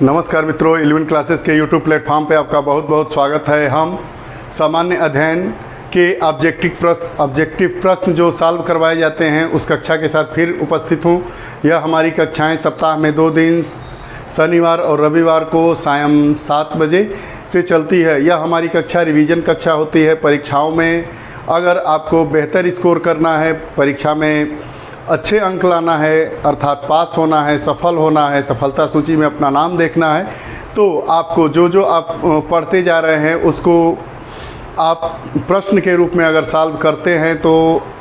नमस्कार मित्रों, 11 क्लासेस के यूट्यूब प्लेटफॉर्म पे आपका बहुत बहुत स्वागत है। हम सामान्य अध्ययन के ऑब्जेक्टिव प्रश्न जो सॉल्व करवाए जाते हैं उस कक्षा के साथ फिर उपस्थित हूँ। यह हमारी कक्षाएं सप्ताह में 2 दिन शनिवार और रविवार को सायं 7 बजे से चलती है। यह हमारी कक्षा रिवीजन कक्षा होती है। परीक्षाओं में अगर आपको बेहतर स्कोर करना है, परीक्षा में अच्छे अंक लाना है, अर्थात पास होना है, सफल होना है, सफलता सूची में अपना नाम देखना है, तो आपको जो आप पढ़ते जा रहे हैं उसको आप प्रश्न के रूप में अगर सॉल्व करते हैं तो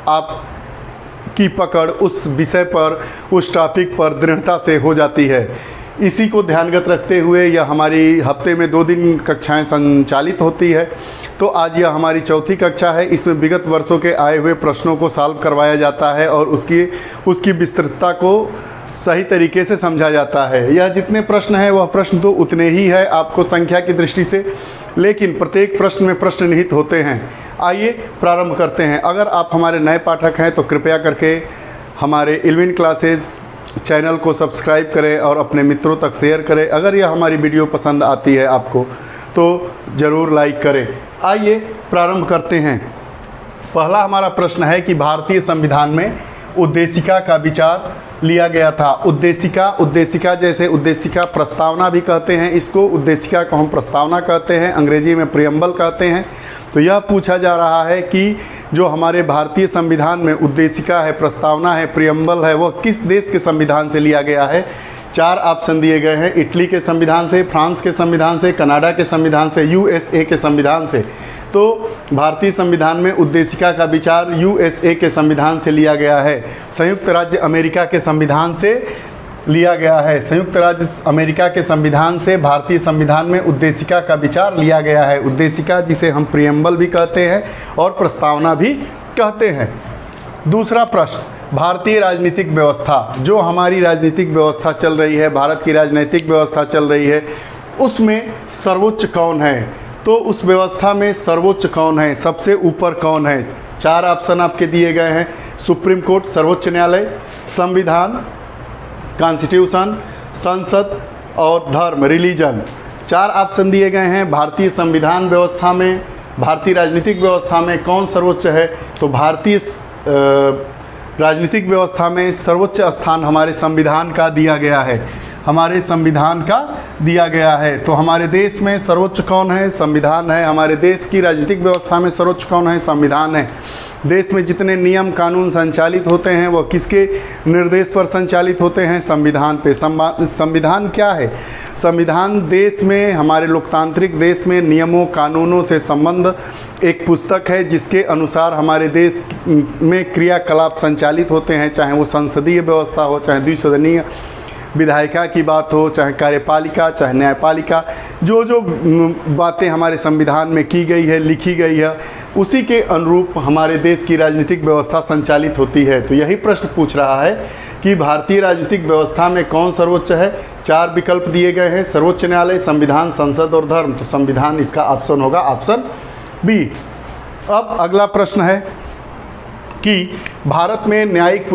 आपकी पकड़ उस विषय पर, उस टॉपिक पर दृढ़ता से हो जाती है। इसी को ध्यानगत रखते हुए यह हमारी हफ्ते में 2 दिन कक्षाएं संचालित होती है। तो आज यह हमारी चौथी कक्षा है। इसमें विगत वर्षों के आए हुए प्रश्नों को सॉल्व करवाया जाता है और उसकी विस्तृतता को सही तरीके से समझा जाता है। यह जितने प्रश्न हैं वह प्रश्न तो उतने ही है आपको संख्या की दृष्टि से, लेकिन प्रत्येक प्रश्न में प्रश्न निहित होते हैं। आइए प्रारंभ करते हैं। अगर आप हमारे नए पाठक हैं तो कृपया करके हमारे 11 क्लासेस चैनल को सब्सक्राइब करें और अपने मित्रों तक शेयर करें। अगर यह हमारी वीडियो पसंद आती है आपको तो ज़रूर लाइक करें। आइए प्रारंभ करते हैं। पहला हमारा प्रश्न है कि भारतीय संविधान में उद्देशिका का विचार लिया गया था। उद्देशिका जैसे उद्देशिका प्रस्तावना भी कहते हैं, इसको उद्देशिका को हम प्रस्तावना कहते हैं, अंग्रेजी में प्रियम्बल कहते हैं। तो यह पूछा जा रहा है कि जो हमारे भारतीय संविधान में उद्देशिका है, प्रस्तावना है, प्रियम्बल है, वह किस देश के संविधान से लिया गया है। 4 ऑप्शन दिए गए हैं। इटली के संविधान से, फ्रांस के संविधान से, कनाडा के संविधान से, यूएसए के संविधान से। तो भारतीय संविधान में उद्देशिका का विचार यूएसए के संविधान से लिया गया है। संयुक्त राज्य अमेरिका के संविधान से लिया गया है। संयुक्त राज्य अमेरिका के संविधान से भारतीय संविधान में उद्देशिका का विचार लिया गया है। उद्देशिका जिसे हम प्रियम्बल भी कहते हैं और प्रस्तावना भी कहते हैं। दूसरा प्रश्न, भारतीय राजनीतिक व्यवस्था, जो हमारी राजनीतिक व्यवस्था चल रही है, भारत की राजनीतिक व्यवस्था चल रही है, उसमें सर्वोच्च कौन है। तो उस व्यवस्था में सर्वोच्च कौन है, सबसे ऊपर कौन है। 4 ऑप्शन आपके दिए गए हैं। सुप्रीम कोर्ट, सर्वोच्च न्यायालय, संविधान, कॉन्स्टिट्यूशन, संसद और धर्म, रिलीजन। 4 ऑप्शन दिए गए हैं। भारतीय संविधान व्यवस्था में, भारतीय राजनीतिक व्यवस्था में कौन सर्वोच्च है। तो भारतीय राजनीतिक व्यवस्था में सर्वोच्च स्थान हमारे संविधान का दिया गया है, हमारे संविधान का दिया गया है। तो हमारे देश में सर्वोच्च कौन है, संविधान है। हमारे देश की राजनीतिक व्यवस्था में सर्वोच्च कौन है, संविधान है। देश में जितने नियम कानून संचालित होते हैं वह किसके निर्देश पर संचालित होते हैं, संविधान पे। संविधान क्या है, संविधान देश में, हमारे लोकतांत्रिक देश में नियमों कानूनों से संबंध एक पुस्तक है जिसके अनुसार हमारे देश में क्रियाकलाप संचालित होते हैं, चाहे वो संसदीय व्यवस्था हो, चाहे द्विसदनीय विधायिका की बात हो, चाहे कार्यपालिका, चाहे न्यायपालिका। जो बातें हमारे संविधान में की गई है, लिखी गई है, उसी के अनुरूप हमारे देश की राजनीतिक व्यवस्था संचालित होती है। तो यही प्रश्न पूछ रहा है कि भारतीय राजनीतिक व्यवस्था में कौन सर्वोच्च है। 4 विकल्प दिए गए हैं, सर्वोच्च न्यायालय, संविधान, संसद और धर्म। तो संविधान इसका ऑप्शन होगा, ऑप्शन बी। अब अगला प्रश्न है कि भारत में न्यायिक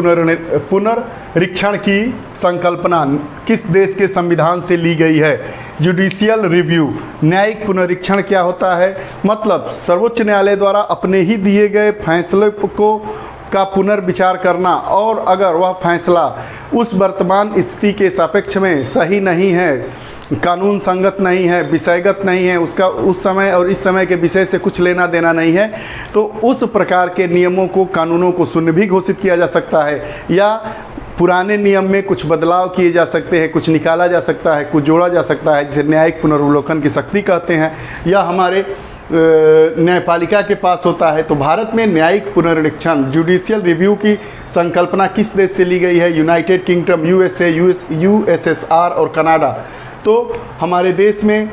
पुनरीक्षण की संकल्पना किस देश के संविधान से ली गई है। जुडिशियल रिव्यू, न्यायिक पुनरीक्षण क्या होता है, मतलब सर्वोच्च न्यायालय द्वारा अपने ही दिए गए फैसले का पुनर्विचार करना, और अगर वह फैसला उस वर्तमान स्थिति के सापेक्ष में सही नहीं है, कानून संगत नहीं है, विषयगत नहीं है, उसका उस समय और इस समय के विषय से कुछ लेना देना नहीं है, तो उस प्रकार के नियमों को, कानूनों को शून्य भी घोषित किया जा सकता है, या पुराने नियम में कुछ बदलाव किए जा सकते हैं, कुछ निकाला जा सकता है, कुछ जोड़ा जा सकता है, जिसे न्यायिक पुनर्वलोकन की शक्ति कहते हैं, या हमारे न्यायपालिका के पास होता है। तो भारत में न्यायिक पुनरीक्षण, जुडिशियल रिव्यू की संकल्पना किस देश से ली गई है। यूनाइटेड किंगडम, यूएसए, यूएसएसआर और कनाडा। तो हमारे देश में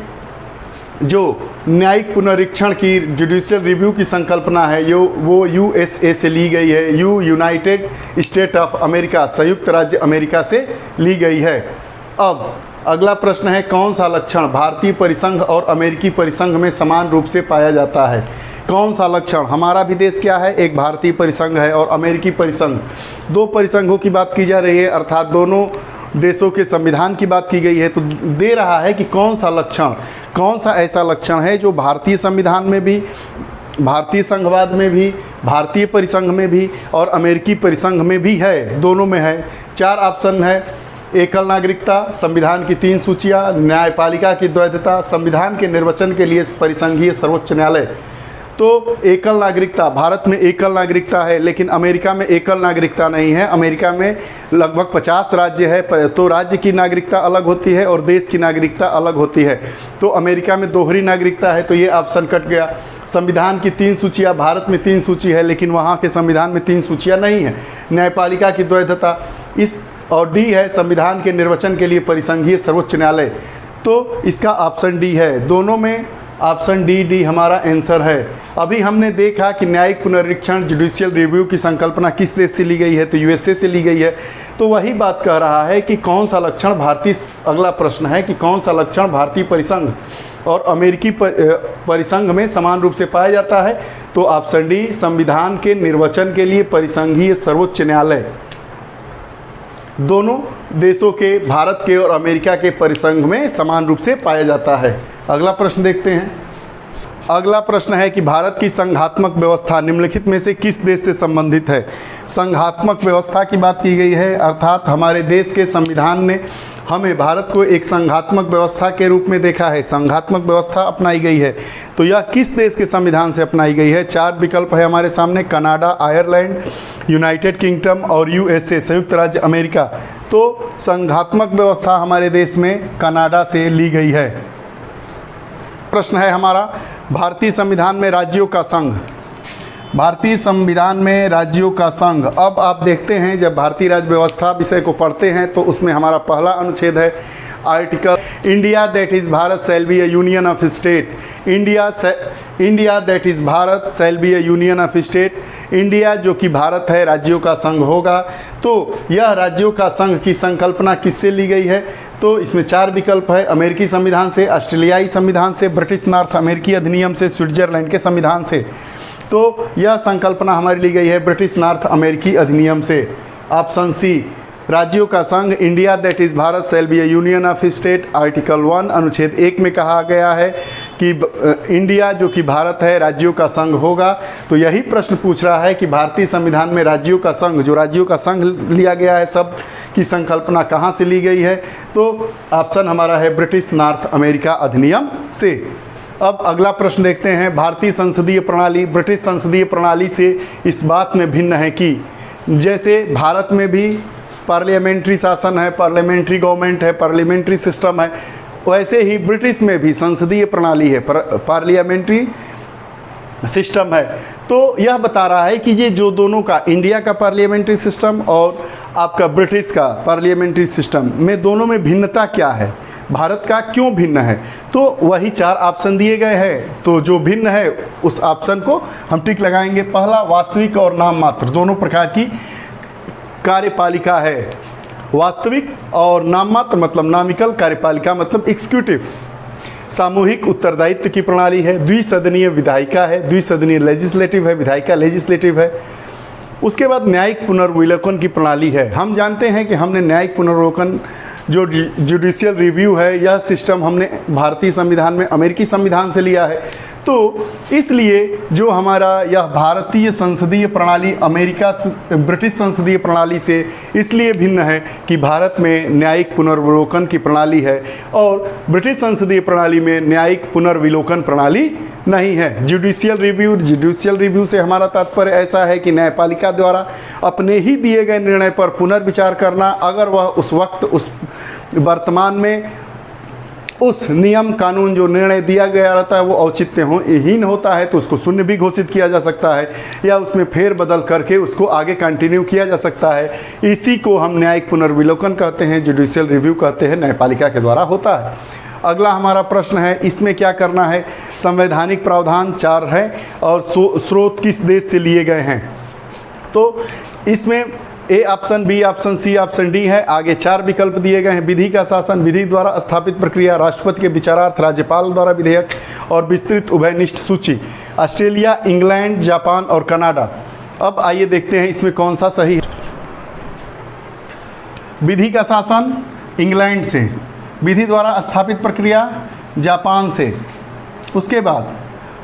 जो न्यायिक पुनरीक्षण की, जुडिशियल रिव्यू की संकल्पना है वो यूएसए से ली गई है, यूनाइटेड स्टेट ऑफ अमेरिका, संयुक्त राज्य अमेरिका से ली गई है। अब अगला प्रश्न है, कौन सा लक्षण भारतीय परिसंघ और अमेरिकी परिसंघ में समान रूप से पाया जाता है। कौन सा लक्षण, हमारा भी देश क्या है, एक भारतीय परिसंघ है और अमेरिकी परिसंघ। 2 परिसंघों की बात की जा रही है, अर्थात दोनों देशों के संविधान की बात की गई है, तो दे रहा है कि कौन सा लक्षण, कौन सा ऐसा लक्षण है जो भारतीय संविधान में भी, भारतीय संघवाद में भी, भारतीय परिसंघ में भी और अमेरिकी परिसंघ में भी है, दोनों में है। 4 ऑप्शन है। एकल नागरिकता, संविधान की 3 सूचियाँ, न्यायपालिका की द्वैधता, संविधान के निर्वचन के लिए परिसंघीय सर्वोच्च न्यायालय। तो एकल नागरिकता, भारत में एकल नागरिकता है, लेकिन अमेरिका में एकल नागरिकता नहीं है। अमेरिका में लगभग 50 राज्य है, तो राज्य की नागरिकता अलग होती है और देश की नागरिकता अलग होती है। तो अमेरिका में दोहरी नागरिकता है, तो ये ऑप्शन कट गया। संविधान की 3 सूचियाँ, भारत में 3 सूची है, लेकिन वहाँ के संविधान में 3 सूचियाँ नहीं है। न्यायपालिका की द्वैधता, इस और डी है संविधान के निर्वचन के लिए परिसंघीय सर्वोच्च न्यायालय, तो इसका ऑप्शन डी है। दोनों में ऑप्शन डी हमारा आंसर है। अभी हमने देखा कि न्यायिक पुनरीक्षण, जुडिशियल रिव्यू की संकल्पना किस देश से ली गई है, तो यूएसए से ली गई है। तो वही बात कह रहा है कि कौन सा लक्षण भारतीय, अगला प्रश्न है कि कौन सा लक्षण भारतीय परिसंघ और अमेरिकी परिसंघ में समान रूप से पाया जाता है, तो ऑप्शन डी संविधान के निर्वचन के लिए परिसंघीय सर्वोच्च न्यायालय। दोनों देशों के, भारत के और अमेरिका के परिसंघ में समान रूप से पाया जाता है। अगला प्रश्न देखते हैं। अगला प्रश्न है कि भारत की संघात्मक व्यवस्था निम्नलिखित में से किस देश से संबंधित है। संघात्मक व्यवस्था की बात की गई है, अर्थात हमारे देश के संविधान ने हमें, भारत को एक संघात्मक व्यवस्था के रूप में देखा है, संघात्मक व्यवस्था अपनाई गई है। तो यह किस देश के संविधान से अपनाई गई है। 4 विकल्प है हमारे सामने, कनाडा, आयरलैंड, यूनाइटेड किंगडम और यूएसए, संयुक्त राज्य अमेरिका। तो संघात्मक व्यवस्था हमारे देश में कनाडा से ली गई है। प्रश्न है हमारा, भारतीय संविधान में राज्यों का संघ। भारतीय संविधान में राज्यों का संघ। अब आप देखते हैं, जब भारतीय राज्य व्यवस्था विषय को पढ़ते हैं तो उसमें हमारा पहला अनुच्छेद है article, India that is Bharat shall be A union of state. India that is Bharat shall be A union of state. India जो कि भारत है, राज्यों का संघ होगा। तो यह राज्यों का संघ की संकल्पना किससे ली गई है, तो इसमें 4 विकल्प है, अमेरिकी संविधान से, ऑस्ट्रेलियाई संविधान से, ब्रिटिश नॉर्थ अमेरिकी अधिनियम से, स्विट्जरलैंड के संविधान से। तो यह संकल्पना हमारी ली गई है ब्रिटिश नॉर्थ अमेरिकी अधिनियम से। ऑप्शन सी, राज्यों का संघ, India that is Bharat shall be A union of state. Article 1 अनुच्छेद 1 में कहा गया है कि इंडिया जो कि भारत है, राज्यों का संघ होगा। तो यही प्रश्न पूछ रहा है कि भारतीय संविधान में राज्यों का संघ, जो राज्यों का संघ लिया गया है, सब की संकल्पना कहाँ से ली गई है, तो ऑप्शन हमारा है ब्रिटिश नॉर्थ अमेरिका अधिनियम से। अब अगला प्रश्न देखते हैं, भारतीय संसदीय प्रणाली ब्रिटिश संसदीय प्रणाली से इस बात में भिन्न है कि जैसे भारत में भी पार्लियामेंट्री शासन है, पार्लियामेंट्री गवर्नमेंट है, पार्लियामेंट्री सिस्टम है, वैसे ही ब्रिटिश में भी संसदीय प्रणाली है, पार्लियामेंट्री सिस्टम है। तो यह बता रहा है कि ये जो दोनों का, इंडिया का पार्लियामेंट्री सिस्टम और आपका ब्रिटिश का पार्लियामेंट्री सिस्टम में, दोनों में भिन्नता क्या है, भारत का क्यों भिन्न है, तो वही 4 ऑप्शन दिए गए हैं। तो जो भिन्न है उस ऑप्शन को हम टिक लगाएंगे। पहला, वास्तविक और नाम मात्र दोनों प्रकार की कार्यपालिका है। वास्तविक और नाम मात्र मतलब नामिकल, कार्यपालिका मतलब एग्जीक्यूटिव। सामूहिक उत्तरदायित्व की प्रणाली है। द्विसदनीय विधायिका है, द्विसदनीय लेजिस्लेटिव है, विधायिका लेजिस्लेटिव है। उसके बाद न्यायिक पुनर्विलोकन की प्रणाली है। हम जानते हैं कि हमने न्यायिक पुनर्विलोकन, जो जुडिशियल रिव्यू है, यह सिस्टम हमने भारतीय संविधान में अमेरिकी संविधान से लिया है। तो इसलिए जो हमारा यह भारतीय संसदीय प्रणाली अमेरिका ब्रिटिश संसदीय प्रणाली से इसलिए भिन्न है कि भारत में न्यायिक पुनर्विलोकन की प्रणाली है और ब्रिटिश संसदीय प्रणाली में न्यायिक पुनर्विलोकन प्रणाली नहीं है। जुडिशियल रिव्यू से हमारा तात्पर्य ऐसा है कि न्यायपालिका द्वारा अपने ही दिए गए निर्णय पर पुनर्विचार करना, अगर वह उस वक्त, उस वर्तमान में उस नियम कानून जो निर्णय दिया गया रहता है वो औचित्यहीन होता है तो उसको शून्य भी घोषित किया जा सकता है या उसमें फेर बदल करके उसको आगे कंटिन्यू किया जा सकता है। इसी को हम न्यायिक पुनर्विलोकन कहते हैं, जुडिशियल रिव्यू कहते हैं, न्यायपालिका के द्वारा होता है। अगला हमारा प्रश्न है, इसमें क्या करना है। संवैधानिक प्रावधान 4 है और स्रोत किस देश से लिए गए हैं। तो इसमें A option, B option, C option, D है। आगे 4 विकल्प दिए गए हैं। विधि का शासन, विधि द्वारा स्थापित प्रक्रिया, राष्ट्रपति के विचारार्थ, राज्यपाल द्वारा विधेयक और विस्तृत उभयनिष्ठ सूची। ऑस्ट्रेलिया, इंग्लैंड, जापान और कनाडा। अब आइए देखते हैं इसमें कौन सा सही है। विधि का शासन इंग्लैंड से, विधि द्वारा स्थापित प्रक्रिया जापान से। उसके बाद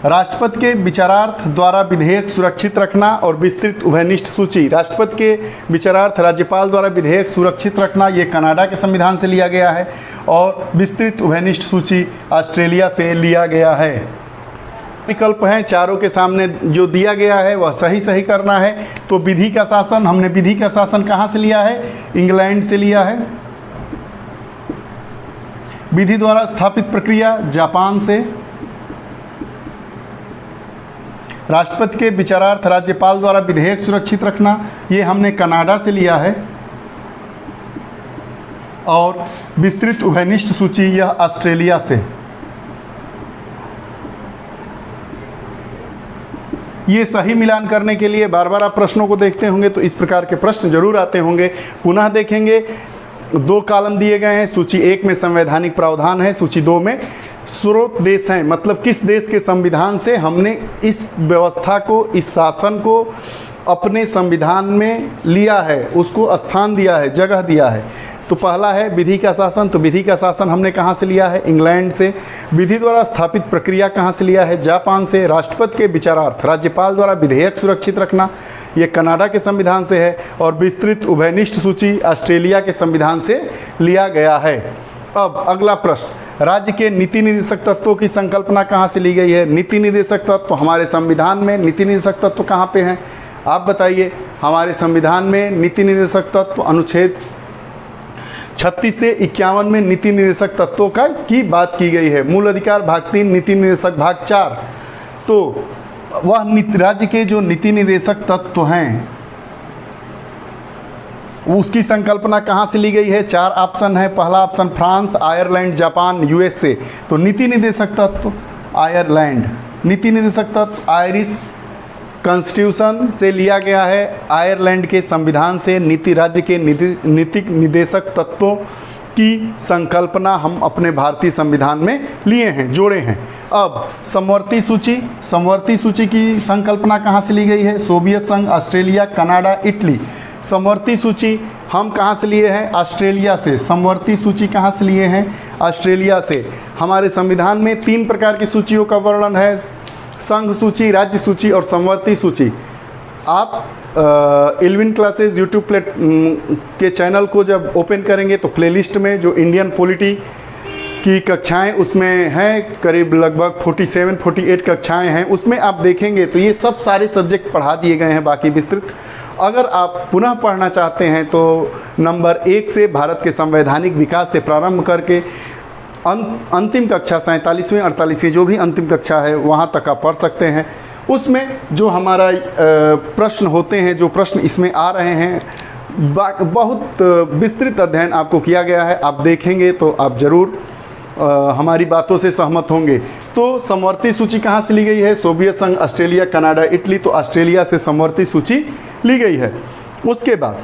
राष्ट्रपति के विचारार्थ द्वारा विधेयक सुरक्षित रखना और विस्तृत उभयनिष्ठ सूची। राष्ट्रपति के विचारार्थ राज्यपाल द्वारा विधेयक सुरक्षित रखना, ये कनाडा के संविधान से लिया गया है, और विस्तृत उभयनिष्ठ सूची ऑस्ट्रेलिया से लिया गया है। विकल्प हैं चारों के सामने, जो दिया गया है वह सही सही करना है। तो विधि का शासन, हमने विधि का शासन कहाँ से लिया है? इंग्लैंड से लिया है। विधि द्वारा स्थापित प्रक्रिया जापान से। राष्ट्रपति के विचारार्थ राज्यपाल द्वारा विधेयक सुरक्षित रखना, ये हमने कनाडा से लिया है। और विस्तृत उभयनिष्ठ सूची, यह ऑस्ट्रेलिया से। ये सही मिलान करने के लिए बार बार आप प्रश्नों को देखते होंगे तो इस प्रकार के प्रश्न जरूर आते होंगे। पुनः देखेंगे, 2 कॉलम दिए गए हैं। सूची 1 में संवैधानिक प्रावधान है, सूची 2 में स्रोत देश हैं, मतलब किस देश के संविधान से हमने इस व्यवस्था को, इस शासन को अपने संविधान में लिया है, उसको स्थान दिया है, जगह दिया है। तो पहला है विधि का शासन। तो विधि का शासन हमने कहाँ से लिया है? इंग्लैंड से। विधि द्वारा स्थापित प्रक्रिया कहाँ से लिया है? जापान से। राष्ट्रपति के विचारार्थ राज्यपाल द्वारा विधेयक सुरक्षित रखना, ये कनाडा के संविधान से है। और विस्तृत उभयनिष्ठ सूची ऑस्ट्रेलिया के संविधान से लिया गया है। अब अगला प्रश्न, राज्य के नीति निर्देशक तत्वों की संकल्पना कहाँ से ली गई है? नीति निर्देशक तत्व हमारे संविधान में नीति निर्देशक तत्व कहाँ पे हैं? आप बताइए। हमारे संविधान में नीति निर्देशक तत्व अनुच्छेद 36 से 51 में नीति निर्देशक तत्वों की बात की गई है। मूल अधिकार भाग 3, नीति निर्देशक भाग 4। तो वह राज्य के जो नीति निर्देशक तत्व हैं उसकी संकल्पना कहाँ से ली गई है? 4 ऑप्शन है। पहला option France, Ireland, Japan, USA. तो नीति निर्देशक तत्व आयरलैंड, नीति निर्देशक तत्व आयरिश कॉन्स्टिट्यूशन से लिया गया है। आयरलैंड के संविधान से नीति राज्य के नीतिक निर्देशक तत्वों की संकल्पना हम अपने भारतीय संविधान में लिए हैं, जोड़े हैं। अब समवर्ती सूची, समवर्ती सूची की संकल्पना कहाँ से ली गई है? सोवियत संघ, ऑस्ट्रेलिया, कनाडा, इटली। समवर्ती सूची हम कहाँ से लिए हैं? ऑस्ट्रेलिया से। समवर्ती सूची कहाँ से लिए हैं? ऑस्ट्रेलिया से। हमारे संविधान में 3 प्रकार की सूचियों का वर्णन है, संघ सूची, राज्य सूची और समवर्ती सूची। आप इल्विन क्लासेस यूट्यूब के चैनल को जब ओपन करेंगे तो प्लेलिस्ट में जो इंडियन पॉलिटी की कक्षाएं उसमें हैं, करीब लगभग 47-48 कक्षाएं हैं, उसमें आप देखेंगे तो ये सब सारे सब्जेक्ट पढ़ा दिए गए हैं, बाकी विस्तृत। अगर आप पुनः पढ़ना चाहते हैं तो नंबर 1 से भारत के संवैधानिक विकास से प्रारंभ करके अंतिम कक्षा 47वीं 48वीं जो भी अंतिम कक्षा है वहाँ तक आप पढ़ सकते हैं। उसमें जो हमारा प्रश्न होते हैं, जो प्रश्न इसमें आ रहे हैं, बहुत विस्तृत अध्ययन आपको किया गया है। आप देखेंगे तो आप ज़रूर हमारी बातों से सहमत होंगे। तो समवर्ती सूची कहाँ से ली गई है? सोवियत संघ, ऑस्ट्रेलिया, कनाडा, इटली। तो ऑस्ट्रेलिया से समवर्ती सूची ली गई है। उसके बाद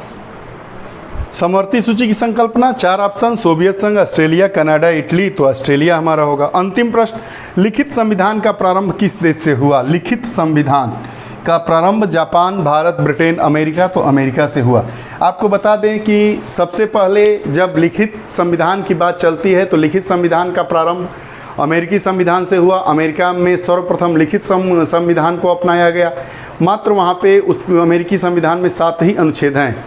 समवर्ती सूची की संकल्पना 4 ऑप्शन, सोवियत संघ, ऑस्ट्रेलिया, कनाडा, इटली। तो ऑस्ट्रेलिया हमारा होगा। अंतिम प्रश्न, लिखित संविधान का प्रारंभ किस देश से हुआ? लिखित संविधान का प्रारंभ जापान, भारत, ब्रिटेन, अमेरिका। तो अमेरिका से हुआ। आपको बता दें कि सबसे पहले जब लिखित संविधान की बात चलती है तो लिखित संविधान का प्रारंभ अमेरिकी संविधान से हुआ। अमेरिका में सर्वप्रथम लिखित संविधान को अपनाया गया। मात्र वहाँ पे उस अमेरिकी संविधान में 7 ही अनुच्छेद हैं।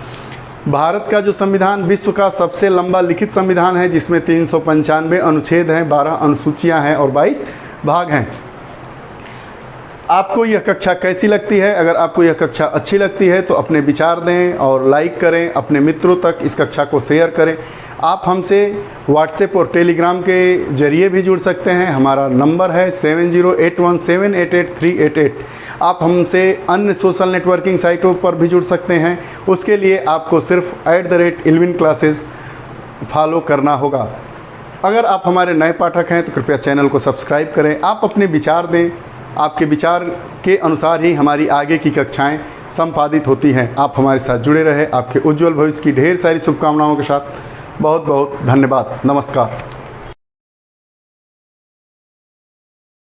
भारत का जो संविधान विश्व का सबसे लंबा लिखित संविधान है, जिसमें 395 अनुच्छेद हैं, 12 अनुसूचियां हैं और 22 भाग हैं। आपको यह कक्षा कैसी लगती है? अगर आपको यह कक्षा अच्छी लगती है तो अपने विचार दें और लाइक करें, अपने मित्रों तक इस कक्षा को शेयर करें। आप हमसे व्हाट्सएप और टेलीग्राम के जरिए भी जुड़ सकते हैं। हमारा नंबर है 7081788388। आप हमसे अन्य सोशल नेटवर्किंग साइटों पर भी जुड़ सकते हैं। उसके लिए आपको सिर्फ @इल्विन क्लासेस फॉलो करना होगा। अगर आप हमारे नए पाठक हैं तो कृपया चैनल को सब्सक्राइब करें। आप अपने विचार दें, आपके विचार के अनुसार ही हमारी आगे की कक्षाएं संपादित होती हैं। आप हमारे साथ जुड़े रहे। आपके उज्जवल भविष्य की ढेर सारी शुभकामनाओं के साथ बहुत बहुत धन्यवाद। नमस्कार।